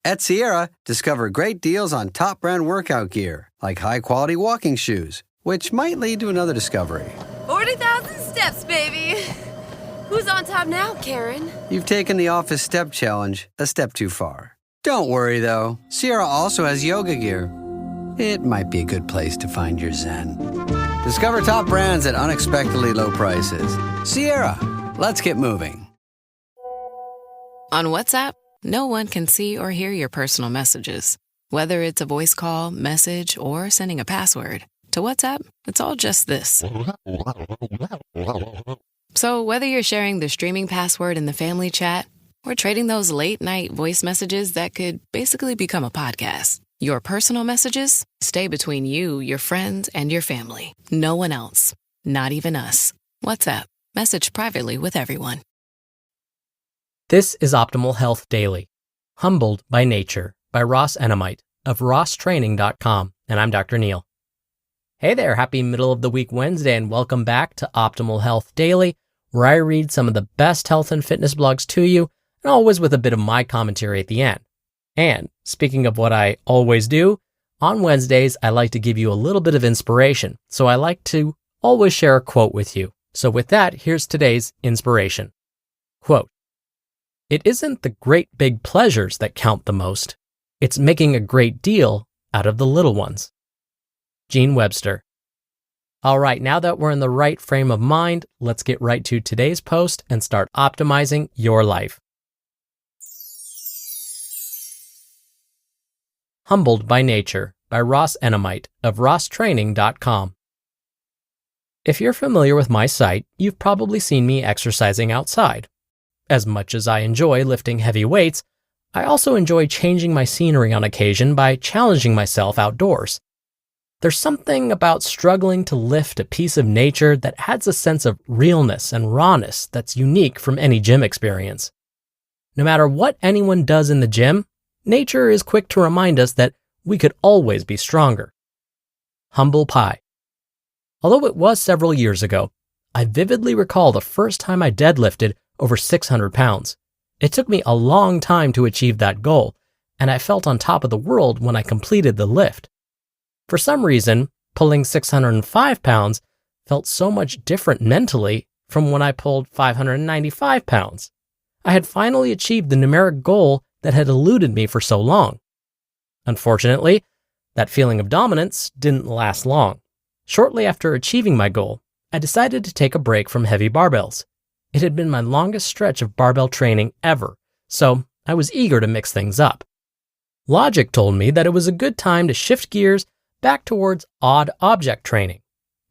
At Sierra, discover great deals on top brand workout gear, like high-quality walking shoes, which might lead to another discovery. 40,000 steps, baby. Who's on top now, Karen? You've taken the office step challenge a step too far. Don't worry, though. Sierra also has yoga gear. It might be a good place to find your zen. Discover top brands at unexpectedly low prices. Sierra, let's get moving. On WhatsApp, no one can see or hear your personal messages. Whether it's a voice call, message, or sending a password. To WhatsApp, it's all just this. So whether you're sharing the streaming password in the family chat or trading those late-night voice messages that could basically become a podcast, your personal messages stay between you, your friends, and your family. No one else. Not even us. WhatsApp. Message privately with everyone. This is Optimal Health Daily, Humbled by Nature by Ross Enamait of rosstraining.com, and I'm Dr. Neil. Hey there, happy middle of the week Wednesday, and welcome back to Optimal Health Daily, where I read some of the best health and fitness blogs to you, and always with a bit of my commentary at the end. And speaking of what I always do, on Wednesdays, I like to give you a little bit of inspiration, so I like to always share a quote with you. So with that, here's today's inspiration. Quote, "It isn't the great big pleasures that count the most. It's making a great deal out of the little ones." Gene Webster. All right, now that we're in the right frame of mind, let's get right to today's post and start optimizing your life. Humbled by Nature by Ross Enamait of rosstraining.com. If you're familiar with my site, you've probably seen me exercising outside. As much as I enjoy lifting heavy weights, I also enjoy changing my scenery on occasion by challenging myself outdoors. There's something about struggling to lift a piece of nature that adds a sense of realness and rawness that's unique from any gym experience. No matter what anyone does in the gym, nature is quick to remind us that we could always be stronger. Humble pie. Although it was several years ago, I vividly recall the first time I deadlifted over 600 pounds. It took me a long time to achieve that goal, and I felt on top of the world when I completed the lift. For some reason, pulling 605 pounds felt so much different mentally from when I pulled 595 pounds. I had finally achieved the numeric goal that had eluded me for so long. Unfortunately, that feeling of dominance didn't last long. Shortly after achieving my goal, I decided to take a break from heavy barbells. It had been my longest stretch of barbell training ever, so I was eager to mix things up. Logic told me that it was a good time to shift gears back towards odd object training.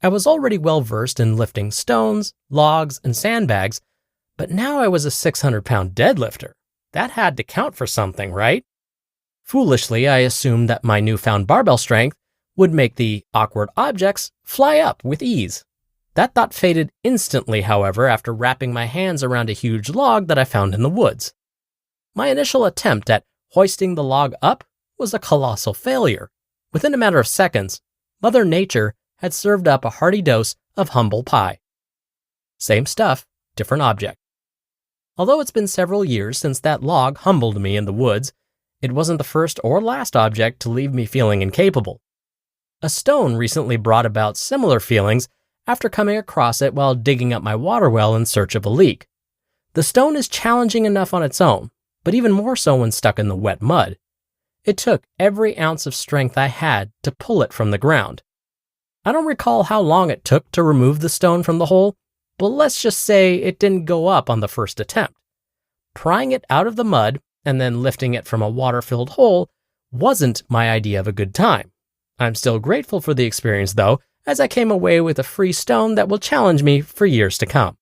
I was already well versed in lifting stones, logs, and sandbags, but now I was a 600-pound deadlifter. That had to count for something, right? Foolishly, I assumed that my newfound barbell strength would make the awkward objects fly up with ease. That thought faded instantly, however, after wrapping my hands around a huge log that I found in the woods. My initial attempt at hoisting the log up was a colossal failure. Within a matter of seconds, Mother Nature had served up a hearty dose of humble pie. Same stuff, different object. Although it's been several years since that log humbled me in the woods, it wasn't the first or last object to leave me feeling incapable. A stone recently brought about similar feelings after coming across it while digging up my water well in search of a leak. The stone is challenging enough on its own, but even more so when stuck in the wet mud. It took every ounce of strength I had to pull it from the ground. I don't recall how long it took to remove the stone from the hole, but let's just say it didn't go up on the first attempt. Prying it out of the mud and then lifting it from a water-filled hole wasn't my idea of a good time. I'm still grateful for the experience though, as I came away with a free stone that will challenge me for years to come.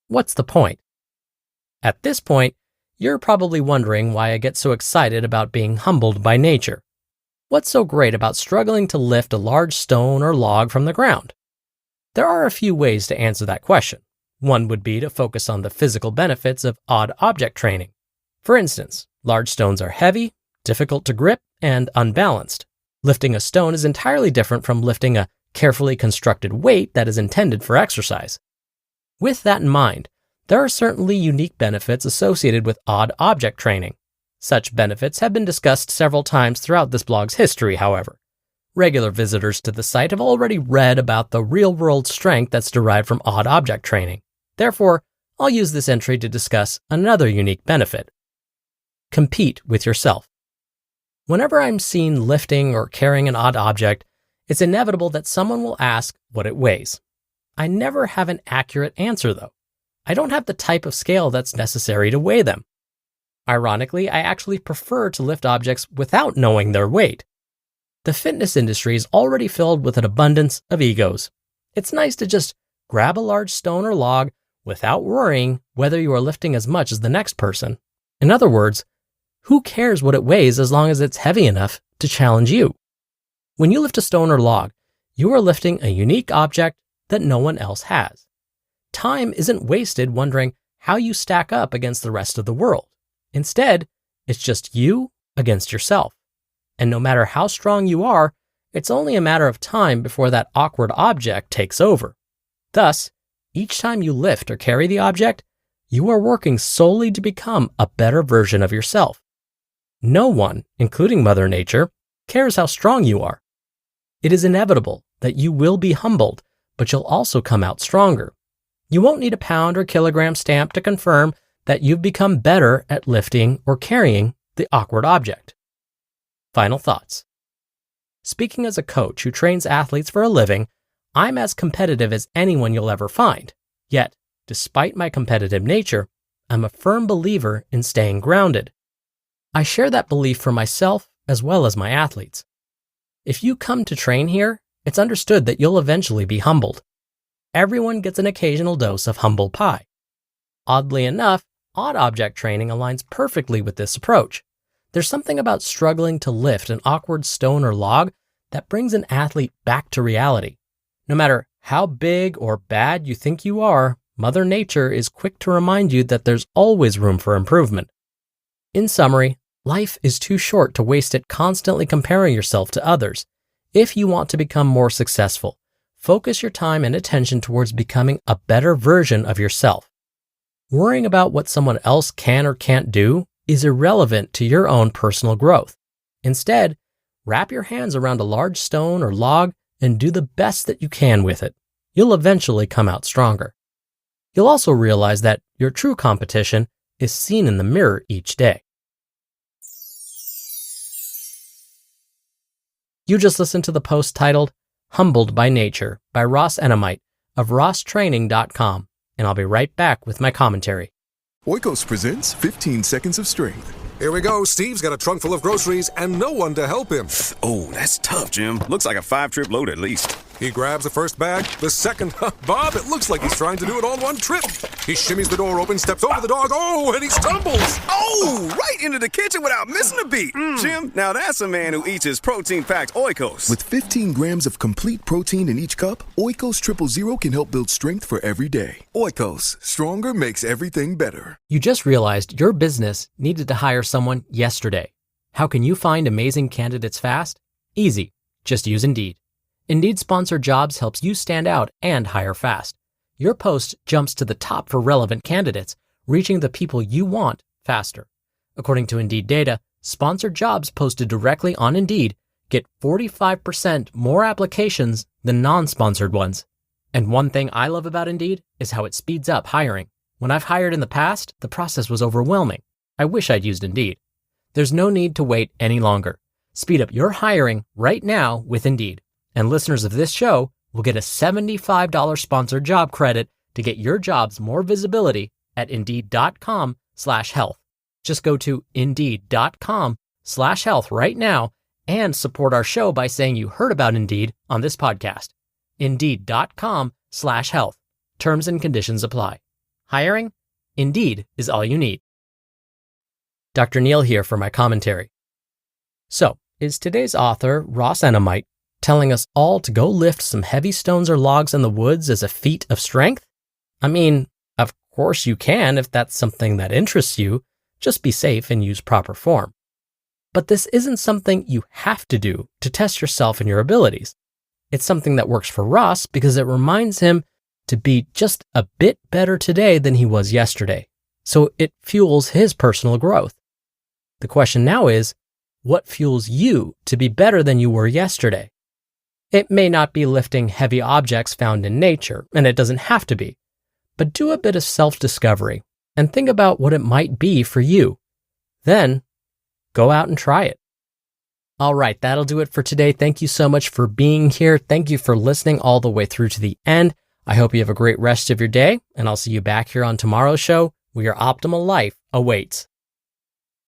What's the point? At this point, you're probably wondering why I get so excited about being humbled by nature. What's so great about struggling to lift a large stone or log from the ground? There are a few ways to answer that question. One would be to focus on the physical benefits of odd object training. For instance, large stones are heavy, difficult to grip, and unbalanced. Lifting a stone is entirely different from lifting a carefully constructed weight that is intended for exercise. With that in mind, there are certainly unique benefits associated with odd object training. Such benefits have been discussed several times throughout this blog's history, however. Regular visitors to the site have already read about the real-world strength that's derived from odd object training. Therefore, I'll use this entry to discuss another unique benefit. Compete with yourself. Whenever I'm seen lifting or carrying an odd object, it's inevitable that someone will ask what it weighs. I never have an accurate answer, though. I don't have the type of scale that's necessary to weigh them. Ironically, I actually prefer to lift objects without knowing their weight. The fitness industry is already filled with an abundance of egos. It's nice to just grab a large stone or log without worrying whether you are lifting as much as the next person. In other words, who cares what it weighs as long as it's heavy enough to challenge you? When you lift a stone or log, you are lifting a unique object that no one else has. Time isn't wasted wondering how you stack up against the rest of the world. Instead, it's just you against yourself. And no matter how strong you are, it's only a matter of time before that awkward object takes over. Thus, each time you lift or carry the object, you are working solely to become a better version of yourself. No one, including Mother Nature, cares how strong you are. It is inevitable that you will be humbled, but you'll also come out stronger. You won't need a pound or kilogram stamp to confirm that you've become better at lifting or carrying the awkward object. Final thoughts. Speaking as a coach who trains athletes for a living, I'm as competitive as anyone you'll ever find. Yet, despite my competitive nature, I'm a firm believer in staying grounded. I share that belief for myself as well as my athletes. If you come to train here, it's understood that you'll eventually be humbled. Everyone gets an occasional dose of humble pie. Oddly enough, odd object training aligns perfectly with this approach. There's something about struggling to lift an awkward stone or log that brings an athlete back to reality. No matter how big or bad you think you are, Mother Nature is quick to remind you that there's always room for improvement. In summary, life is too short to waste it constantly comparing yourself to others. If you want to become more successful, focus your time and attention towards becoming a better version of yourself. Worrying about what someone else can or can't do is irrelevant to your own personal growth. Instead, wrap your hands around a large stone or log and do the best that you can with it. You'll eventually come out stronger. You'll also realize that your true competition is seen in the mirror each day. You just listened to the post titled Humbled by Nature by Ross Enamait of rosstraining.com, and I'll be right back with my commentary. Oikos presents 15 Seconds of Strength. Here we go. Steve's got a trunk full of groceries and no one to help him. Oh, that's tough, Jim. Looks like a 5-trip load at least. He grabs the first bag, the second. Bob, it looks like he's trying to do it all in one trip. He shimmies the door open, steps over the dog, and he stumbles. Oh, right into the kitchen without missing a beat. Jim, now that's a man who eats his protein-packed Oikos. With 15 grams of complete protein in each cup, Oikos 000 can help build strength for every day. Oikos, stronger makes everything better. You just realized your business needed to hire someone yesterday. How can you find amazing candidates fast? Easy. Just use Indeed. Indeed Sponsored Jobs helps you stand out and hire fast. Your post jumps to the top for relevant candidates, reaching the people you want faster. According to Indeed data, sponsored jobs posted directly on Indeed get 45% more applications than non-sponsored ones. And one thing I love about Indeed is how it speeds up hiring. When I've hired in the past, the process was overwhelming. I wish I'd used Indeed. There's no need to wait any longer. Speed up your hiring right now with Indeed. And listeners of this show will get a $75 sponsored job credit to get your jobs more visibility at Indeed.com/health. Just go to Indeed.com/health right now and support our show by saying you heard about Indeed on this podcast. Indeed.com/health. Terms and conditions apply. Hiring? Indeed is all you need. Dr. Neil here for my commentary. So, is today's author, Ross Enamait, telling us all to go lift some heavy stones or logs in the woods as a feat of strength? I mean, of course you can if that's something that interests you. Just be safe and use proper form. But this isn't something you have to do to test yourself and your abilities. It's something that works for Ross because it reminds him to be just a bit better today than he was yesterday. So it fuels his personal growth. The question now is, what fuels you to be better than you were yesterday? It may not be lifting heavy objects found in nature, and it doesn't have to be, but do a bit of self-discovery and think about what it might be for you. Then, go out and try it. All right, that'll do it for today. Thank you so much for being here. Thank you for listening all the way through to the end. I hope you have a great rest of your day, and I'll see you back here on tomorrow's show where your optimal life awaits.